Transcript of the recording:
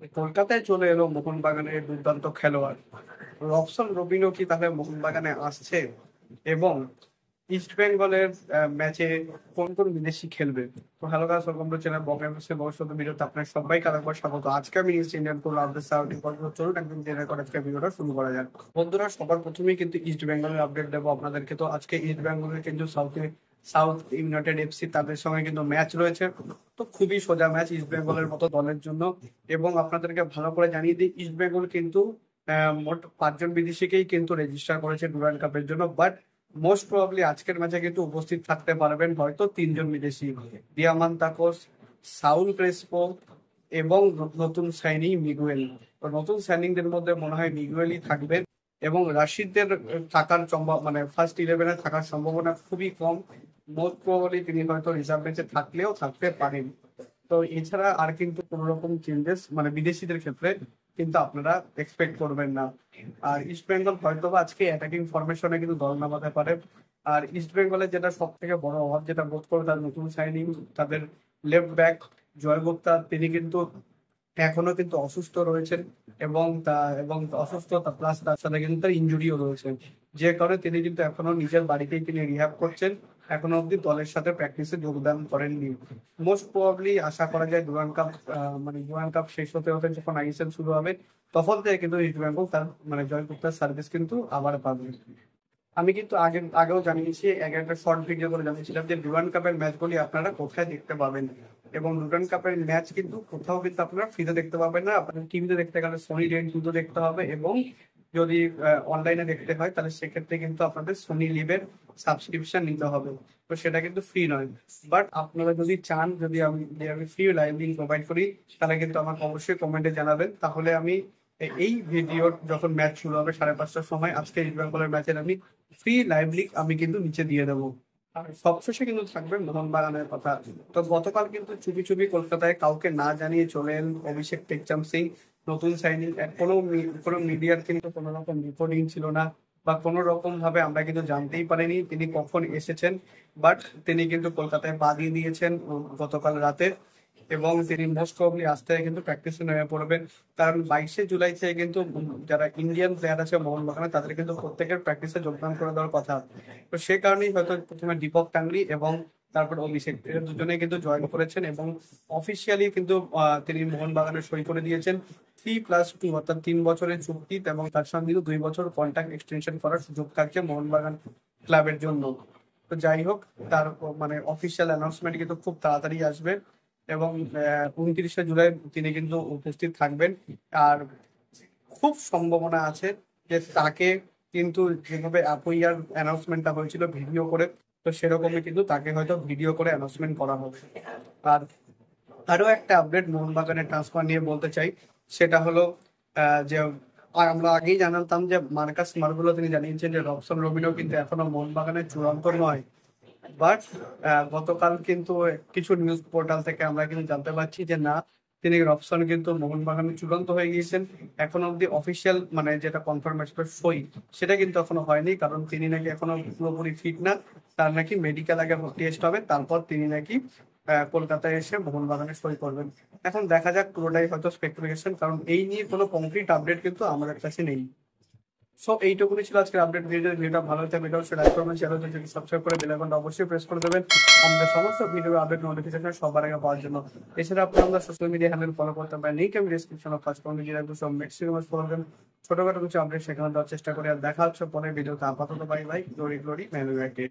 কলকাতায় চলে এলো মোহনবাগানের দুর্দান্ত খেলোয়াড় রবসন রবিনও কি তাহলে মোহনবাগানে আসছে? এবং ইস্ট বেঙ্গলের ম্যাচে কোন কোন বিদেশি খেলবে? তো hello guys, welcome to channel বঙ্গের ভবিষ্যৎ ভিডিওতে আপনার সবাইকে আরেকবার স্বাগত। আজকে আমি ইস্ট ইন্ডিয়ান কোল আপডেট সাউথ চলুন একদম জেনে করে আজকে ভিডিওটা শুরু করা যাক। বন্ধুরা, সবার প্রথমেই কিন্তু ইস্ট বেঙ্গলের আপডেট দেবো আপনাদেরকে। তো আজকে ইস্ট বেঙ্গলের কিন্তু সাউথ ইউনাইটেড এফসি তাদের সঙ্গে কিন্তু ম্যাচ রয়েছে। তো খুবই সোজা ম্যাচ ইস্ট বেঙ্গলের মতো দলের জন্য। এবং আপনাদেরকে ভালো করে জানিয়ে দিই, ইস্ট বেঙ্গল কিন্তু মোট 5 জন বিদেশিকেই কিন্তু রেজিস্টার করেছে ডুরান্ড কাপের জন্য। বাট মোস্ট প্রবাবলি আজকের ম্যাচে কিন্তু উপস্থিত থাকতে পারবেন হয়তো 3 জন বিদেশি, দিয়ামান্তাকোস, সাউল ক্রেসপো এবং নতুন সাইনিং মিগুয়েল। তো নতুন সাইনিংদের মধ্যে মনে হয় মিগুয়েলই থাকবেন। এবং রাশিদদের থাকার মানে ফার্স্ট 11-এ থাকার সম্ভাবনা খুবই কম। মোস্ট প্রবাবলি তিনি হয়তো রিজার্ভ বেঞ্চে থাকলেও থাকতে পারেন। তো এছাড়া আর কিন্তু কোনো রকম চেঞ্জেস মানে বিদেশিদের ক্ষেত্রে কিন্তু আপনারা এক্সপেক্ট করবেন না। আর ইস্ট বেঙ্গল হয়তো বা আজকে অ্যাটাকিং ফরমেশনে কিন্তু দল নামাতে পারে। আর ইস্ট বেঙ্গলের যেটা সব থেকে বড় অভাব যেটা বোধ করে তার নতুন সাইনিং, তাদের লেফট ব্যাক জয় গুপ্তা, তিনি কিন্তু এখনো কিন্তু অসুস্থ রয়েছেন। এবং অসুস্থতা প্লাস তার সাথে কিন্তু তার ইনজুরিও রয়েছে, যে কারণে তিনি কিন্তু এখনো নিজের বাড়িতেই তিনি রিহ্যাব করছেন। এখনো অব্দি দলের সাথে প্র্যাকটিসে যোগদান করেননি। মোস্ট প্রবাবলি আশা করা যায় ডুরান্ড কাপ শেষ হতে হতে যখন আইএসএল শুরু হবে তখন থেকে কিন্তু ইস্ট বেঙ্গল তার জয় গুপ্তার সার্ভিস কিন্তু আবার পাবে। আমি কিন্তু আগেও জানিয়েছি, একটা শর্ট ভিডিও করে জানিয়েছিলাম যে ডুরান্ড কাপের ম্যাচগুলি আপনারা কোথায় দেখতে পাবেন। এবং ডুরান্ড কাপের ম্যাচ কিন্তু কোথাও কিন্তু আপনারা ফ্রিতে দেখতে পাবেন না। আপনার টিভিতে দেখতে গেলে সোনি রেন কিন্তু দেখতে হবে। এবং যদি অনলাইনে দেখতে হয় তাহলে সেক্ষেত্রে কিন্তু আপনাদের সোনি লিভের সাবস্ক্রিপশন নিতে হবে। তো সেটা কিন্তু ফ্রি নয়। বাট আপনারা যদি চান, যদি আমি ফ্রি লাইভ লিঙ্ক প্রোভাইড করি, তাহলে কিন্তু আমাকে অবশ্যই কমেন্টে জানাবেন। তাহলে আমি এই ভিডিওর যখন ম্যাচ শুরু হবে 5:30টার সময় আজকে ইস্ট বেঙ্গলের ম্যাচের আমি ফ্রি লাইভ লিঙ্ক আমি কিন্তু নিচে দিয়ে দেবো। আর সবশেষে কিন্তু থাকবে মোহনবাগানের কথা। তো গতকাল কিন্তু চুপি চুপি কলকাতায় কাউকে না জানিয়ে চলে এলেন অভিষেক টেকচাম সিং, নতুন সাইনিং। কোনো মিডিয়ার কিন্তু কোনো রকম রিপোর্টিং ছিল না, বা কোনো রকম ভাবে আমরা কিন্তু জানতেই পারিনি তিনি কখন এসেছেন। বাট তিনি কিন্তু কলকাতায় পা দিয়ে দিয়েছেন গতকাল রাতে। এবং তিনি মোস্ট প্রবলি আজ থেকে কিন্তু প্র্যাকটিসে নেমে পড়বেন। কারণ 22শে জুলাই থেকে কিন্তু যারা ইন্ডিয়ান প্লেয়ার আছে মোহনবাগানে তাদের কিন্তু প্রত্যেকের প্র্যাকটিসে যোগদান করে দেওয়ার কথা। তো সে কারণেই হয়তো প্রথমে দীপক টাংরি এবং তারপর অভিষেক, এরা দুজনে কিন্তু জয়েন করেছেন। এবং অফিসিয়ালি কিন্তু তিনি মোহনবাগানে সই করে দিয়েছেন 3+2 অর্থাৎ 3 বছরের চুক্তি। এবং তার সঙ্গে কিন্তু 2 বছর কন্ট্রাক্ট এক্সটেনশন করার সুযোগ থাকছে মোহনবাগান ক্লাবের জন্য। তো যাই হোক, তার অফিসিয়াল অ্যানাউন্সমেন্ট কিন্তু খুব তাড়াতাড়ি আসবে। এবং 29শে জুলাই তিনি কিন্তু উপস্থিত থাকবেন। আর খুব সম্ভাবনা আছে যে তাকে কিন্তু যেভাবে অ্যাপোয়ার অ্যানাউন্সমেন্টটা হয়েছিল ভিডিও করে, তো সেরকমই কিন্তু তাকে হয়তো ভিডিও করে অ্যানাউন্সমেন্ট করা হবে। আর আরো একটা আপডেট মোহনবাগানের ট্রান্সফার নিয়ে বলতে চাই। সেটা হলো যে আমরা আগেই জানতাম যে মার্কাস মার্গুলো তিনি জানিয়েছেন যে রবসন রবিনও কিন্তু এখনো মোহনবাগানের চূড়ান্ত নয়। বাট গতকাল কিন্তু কিছু নিউজ পোর্টাল থেকে আমরা কিন্তু জানতে পারছি যে না, তিনি রবসন কিন্তু মোহনবাগানে চূড়ান্ত হয়ে গিয়েছেন। এখন অব্দি অফিসিয়াল যেটা কনফার্মেশন সই সেটা কিন্তু এখনো হয়নি, কারণ তিনি নাকি এখনো পুরোপুরি ফিট না। তার নাকি মেডিকেল আগে টেস্ট হবে, তারপর তিনি নাকি কলকাতায় এসে মোহনবাগানে সই করবেন। এখন দেখা যাক, পুরোটাই হয়তো স্পেকুলেশন, কারণ এই নিয়ে কোনো কংক্রিট আপডেট কিন্তু আমাদের কাছে নেই। সো এইটুকুনি ছিল আজকের আপডেট। ভিডিওটা ভালো হতে ভিডিও লাইক করবেন, শেয়ার করবেন, সাবস্ক্রাইব করে বেল আইকনটা অবশ্যই প্রেস করে দেবেন আমাদের সমস্ত ভিডিও আপডেট নোটিফিকেশন সবার আগে পাওয়ার জন্য। এছাড়া আপনি আমাদের সোশ্যাল মিডিয়া হ্যান্ডেল ফলো করতে পারেন, লিংক আমি ডিসক্রিপশনে ফার্স্ট কমেন্টে দিয়ে রাখবো। সব ম্যাক্সিমাম ফলো করবেন, ছোটখাটো কিছু আপডেট সেখানে দেওয়ার চেষ্টা করি। আর দেখা হচ্ছে পরের ভিডিওতে। আপাতত bye bye, glory glory man United.